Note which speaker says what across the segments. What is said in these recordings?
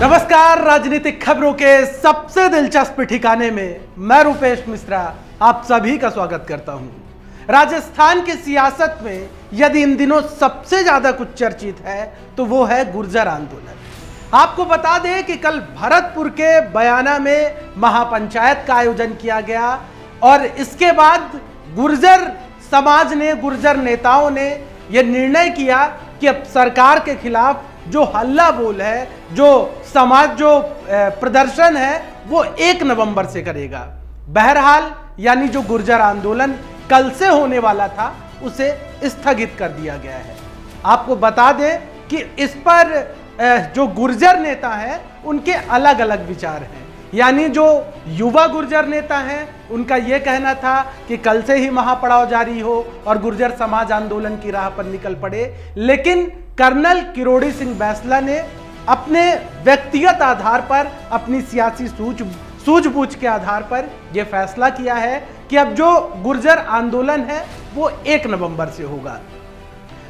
Speaker 1: नमस्कार, राजनीतिक खबरों के सबसे दिलचस्प ठिकाने में मैं रुपेश मिश्रा आप सभी का स्वागत करता हूं। राजस्थान की सियासत में यदि इन दिनों सबसे ज्यादा कुछ चर्चित है तो वो है गुर्जर आंदोलन। आपको बता दें कि कल भरतपुर के बयाना में महापंचायत का आयोजन किया गया और इसके बाद गुर्जर समाज ने, गुर्जर नेताओं ने यह निर्णय किया कि अब सरकार के खिलाफ जो हल्ला बोल है, जो समाज जो प्रदर्शन है वो 1 नवंबर से करेगा। बहरहाल यानी जो गुर्जर आंदोलन कल से होने वाला था उसे स्थगित कर दिया गया है। आपको बता दें कि इस पर जो गुर्जर नेता हैं उनके अलग अलग विचार हैं। यानी जो युवा गुर्जर नेता हैं उनका यह कहना था कि कल से ही महापड़ाव जारी हो और गुर्जर समाज आंदोलन की राह पर निकल पड़े, लेकिन कर्नल किरोड़ी सिंह बैंसला ने अपने व्यक्तिगत आधार पर, अपनी सियासी सूझबूझ के आधार पर यह फैसला किया है कि अब जो गुर्जर आंदोलन है वो 1 नवंबर से होगा।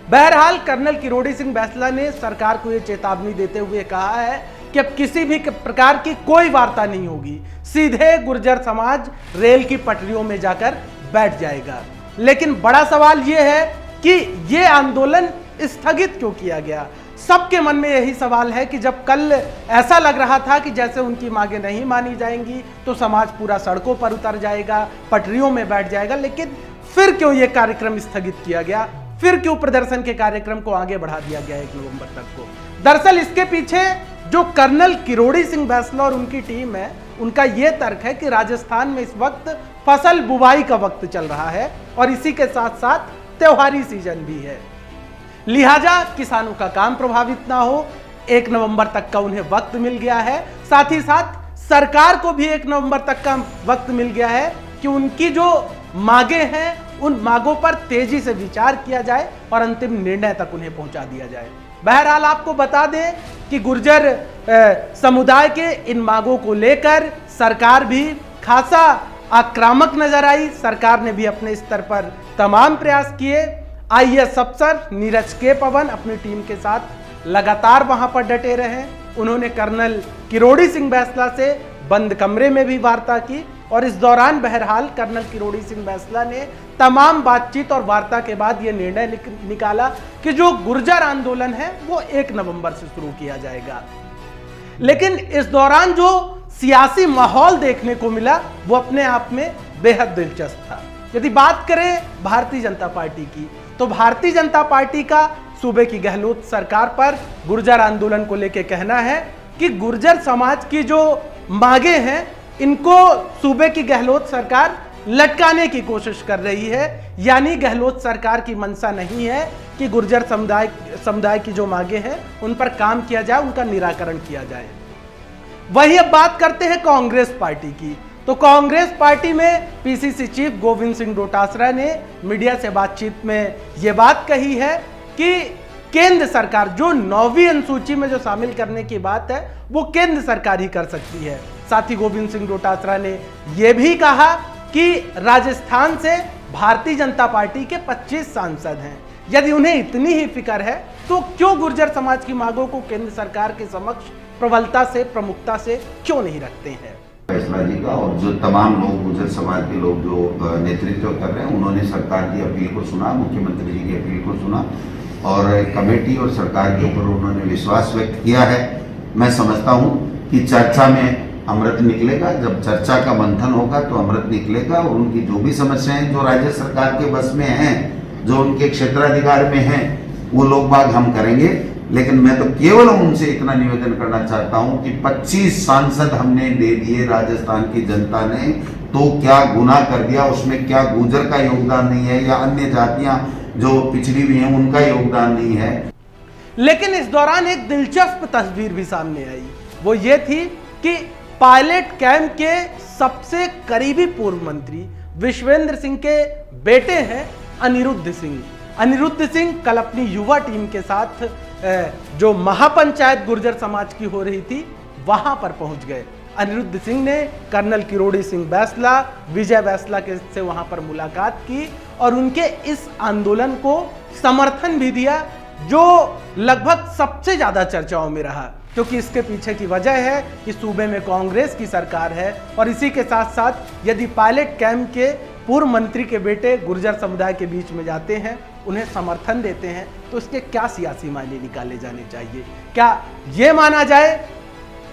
Speaker 1: बहरहाल कर्नल किरोड़ी सिंह बैंसला ने सरकार को यह चेतावनी देते हुए कहा है कि अब किसी भी प्रकार की कोई वार्ता नहीं होगी, सीधे गुर्जर समाज रेल की पटरियों में जाकर बैठ जाएगा। लेकिन बड़ा सवाल यह है कि यह आंदोलन स्थगित क्यों किया गया। सबके मन में यही सवाल है कि जब कल ऐसा लग रहा था कि जैसे उनकी मांगें नहीं मानी जाएंगी तो समाज पूरा सड़कों पर उतर जाएगा, पटरियों में बैठ जाएगा, लेकिन फिर क्यों यह कार्यक्रम स्थगित किया गया, फिर क्यों प्रदर्शन के कार्यक्रम को आगे बढ़ा दिया गया 1 नवंबर तक को। दरअसल इसके पीछे जो कर्नल किरोड़ी सिंह बैंसला और उनकी टीम है उनका यह तर्क है कि राजस्थान में इस वक्त फसल बुवाई का वक्त चल रहा है और इसी के साथ साथ त्योहारी सीजन भी है, लिहाजा किसानों का काम प्रभावित ना हो, 1 नवंबर तक का उन्हें वक्त मिल गया है। साथ ही साथ सरकार को भी 1 नवंबर तक का वक्त मिल गया है कि उनकी जो मांगे हैं उन मांगों पर तेजी से विचार किया जाए और अंतिम निर्णय तक उन्हें पहुंचा दिया जाए। बहरहाल आपको बता दें कि गुर्जर समुदाय के इन मांगों को लेकर सरकार भी खासा आक्रामक नजर आई। सरकार ने भी अपने स्तर पर तमाम प्रयास किए। आईएएस अफसर नीरज के पवन अपनी टीम के साथ लगातार वहां पर डटे रहे। उन्होंने कर्नल किरोड़ी सिंह बैंसला से बंद कमरे में भी वार्ता की और इस दौरान बहरहाल कर्नल किरोड़ी सिंह बैंसला ने तमाम बातचीत और वार्ता के बाद यह निर्णय निकाला कि जो गुर्जर आंदोलन है वो 1 नवंबर से शुरू किया जाएगा। लेकिन इस दौरान जो सियासी माहौल देखने को मिला वो अपने आप में बेहद दिलचस्प था। यदि बात करें भारतीय जनता पार्टी की तो भारतीय जनता पार्टी का सूबे की गहलोत सरकार पर गुर्जर आंदोलन को लेकर कहना है कि गुर्जर समाज की जो मांगे हैं इनको सूबे की गहलोत सरकार लटकाने की कोशिश कर रही है। यानी गहलोत सरकार की मंशा नहीं है कि गुर्जर समुदाय की जो मांगे हैं उन पर काम किया जाए, उनका निराकरण किया जाए। वही अब बात करते हैं कांग्रेस पार्टी की तो कांग्रेस पार्टी में पीसीसी चीफ गोविंद सिंह डोटासरा ने मीडिया से बातचीत में यह बात कही है कि केंद्र सरकार जो 9वीं अनुसूची में जो शामिल करने की बात है वो केंद्र सरकार ही कर सकती है। साथ ही गोविंद सिंह डोटासरा ने यह भी कहा कि राजस्थान से भारतीय जनता पार्टी के 25 सांसद हैं। यदि उन्हें इतनी ही फिक्र है तो क्यों गुर्जर समाज की मांगों को केंद्र सरकार के समक्ष प्रबलता से, प्रमुखता से क्यों नहीं रखते हैं।
Speaker 2: फैसला जी का और जो तमाम लोग, गुर्जर समाज के लोग जो नेतृत्व कर रहे हैं उन्होंने सरकार की अपील को सुना, मुख्यमंत्री जी की अपील को सुना और कमेटी और सरकार के ऊपर उन्होंने विश्वास व्यक्त किया है। मैं समझता हूं कि चर्चा में अमृत निकलेगा। जब चर्चा का मंथन होगा तो अमृत निकलेगा और उनकी जो भी समस्याएं जो राज्य सरकार के बस में हैं, जो उनके क्षेत्राधिकार में हैं, वो लोग बाग हम करेंगे। लेकिन मैं तो केवल उनसे इतना निवेदन करना चाहता हूं कि 25 सांसद हमने दे दिए राजस्थान की जनता ने, तो क्या गुनाह कर दिया? उसमें क्या गुर्जर का योगदान नहीं है या अन्य जातियां जो पिछड़ी हुई हैं उनका योगदान नहीं है?
Speaker 1: लेकिन इस दौरान एक दिलचस्प तस्वीर भी सामने आई। वो ये थी कि पायलट कैंप के सबसे करीबी पूर्व मंत्री विश्वेंद्र सिंह के बेटे हैं अनिरुद्ध सिंह। अनिरुद्ध सिंह कल अपनी युवा टीम के साथ जो महापंचायत गुर्जर समाज की हो रही थी वहां पर पहुंच गए। अनिरुद्ध सिंह ने कर्नल किरोड़ी सिंह बैंसला, विजय बैंसला के से वहां पर मुलाकात की और उनके इस आंदोलन को समर्थन भी दिया जो लगभग सबसे ज्यादा चर्चाओं में रहा। क्योंकि इसके पीछे की वजह है कि सूबे में कांग्रेस की सरकार है और इसी के साथ साथ यदि पायलट कैंप के पूर्व मंत्री के बेटे गुर्जर समुदाय के बीच में जाते हैं, उन्हें समर्थन देते हैं, तो इसके क्या सियासी मायने निकाले जाने चाहिए। क्या ये माना जाए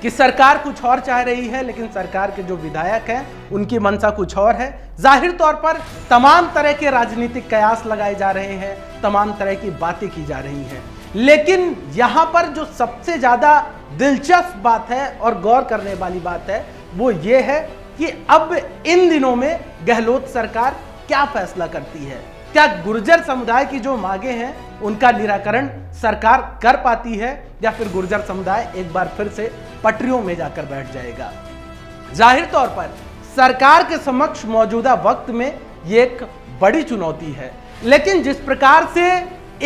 Speaker 1: कि सरकार कुछ और चाह रही है लेकिन सरकार के जो विधायक हैं उनकी मंशा कुछ और है। जाहिर तौर पर तमाम तरह के राजनीतिक कयास लगाए जा रहे हैं, तमाम तरह की बातें की जा रही हैं, लेकिन यहां पर जो सबसे ज्यादा दिलचस्प बात है और गौर करने वाली बात है वो ये है कि अब इन दिनों में गहलोत सरकार क्या फैसला करती है। क्या गुर्जर समुदाय की जो मांगे हैं उनका निराकरण सरकार कर पाती है या फिर गुर्जर समुदाय एक बार फिर से पटरियों में जाकर बैठ जाएगा। जाहिर तौर पर सरकार के समक्ष मौजूदा वक्त में ये एक बड़ी चुनौती है, लेकिन जिस प्रकार से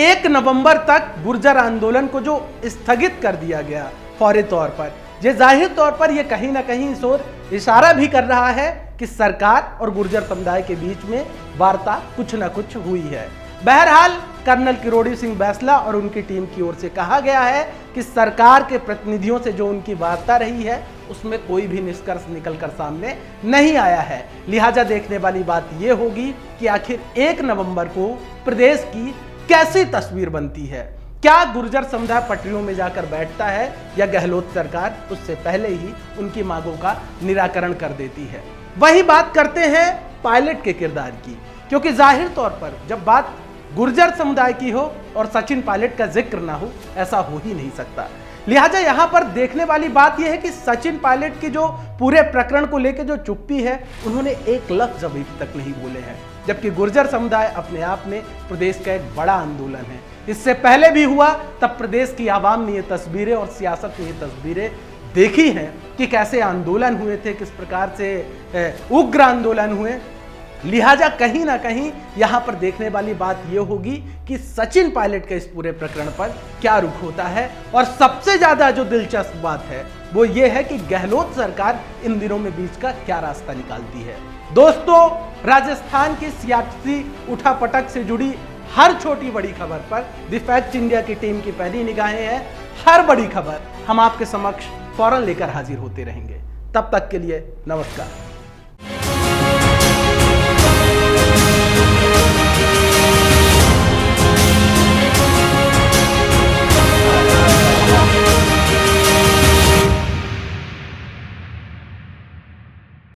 Speaker 1: 1 नवंबर तक गुर्जर आंदोलन को जो स्थगित कर दिया गया फौरी तौर पर, ये जाहिर तौर पर ये कहीं ना कहीं इस ओर इशारा भी कर रहा है कि सरकार और गुर्जर समुदाय के बीच में वार्ता कुछ ना कुछ हुई है। बहरहाल कर्नल किरोड़ी सिंह बैंसला और उनकी टीम की ओर से कहा गया है कि सरकार के प्रतिनिधियों से जो उनकी वार्ता रही है उसमें कोई भी निष्कर्ष निकलकर सामने नहीं आया है। लिहाजा देखने वाली बात यह होगी कि आखिर 1 नवंबर को प्रदेश की कैसी तस्वीर बनती है। क्या गुर्जर समुदाय पटरियों में जाकर बैठता है या गहलोत सरकार उससे पहले ही उनकी मांगों का निराकरण कर देती है। वही बात करते हैं पायलट के किरदार की, क्योंकि जाहिर तौर पर जब बात गुर्जर समुदाय की हो और सचिन पायलट का जिक्र ना हो, ऐसा हो ही नहीं सकता। लिहाजा यहां पर देखने वाली बात यह है कि सचिन पायलट की जो पूरे प्रकरण को लेकर जो चुप्पी है, उन्होंने एक लफ्ज अभी तक नहीं बोले हैं, जबकि गुर्जर समुदाय अपने आप में प्रदेश का एक बड़ा आंदोलन है। इससे पहले भी हुआ तब प्रदेश की आवाम ने ये तस्वीरें और सियासत में ये तस्वीरें देखी हैं कि कैसे आंदोलन हुए थे, किस प्रकार से उग्र आंदोलन हुए। लिहाजा कहीं ना कहीं यहां पर देखने वाली बात यह होगी कि सचिन पायलट के इस पूरे प्रकरण पर क्या रुख होता है। और सबसे ज्यादा जो दिलचस्प बात है वो ये है कि गहलोत सरकार इन दिनों में बीच का क्या रास्ता निकालती है। दोस्तों, राजस्थान की सियासी उठापटक से जुड़ी हर छोटी बड़ी खबर पर द फैक्ट इंडिया की टीम की पहली निगाहें हैं। हर बड़ी खबर हम आपके समक्ष फौरन लेकर हाजिर होते रहेंगे। तब तक के लिए नमस्कार।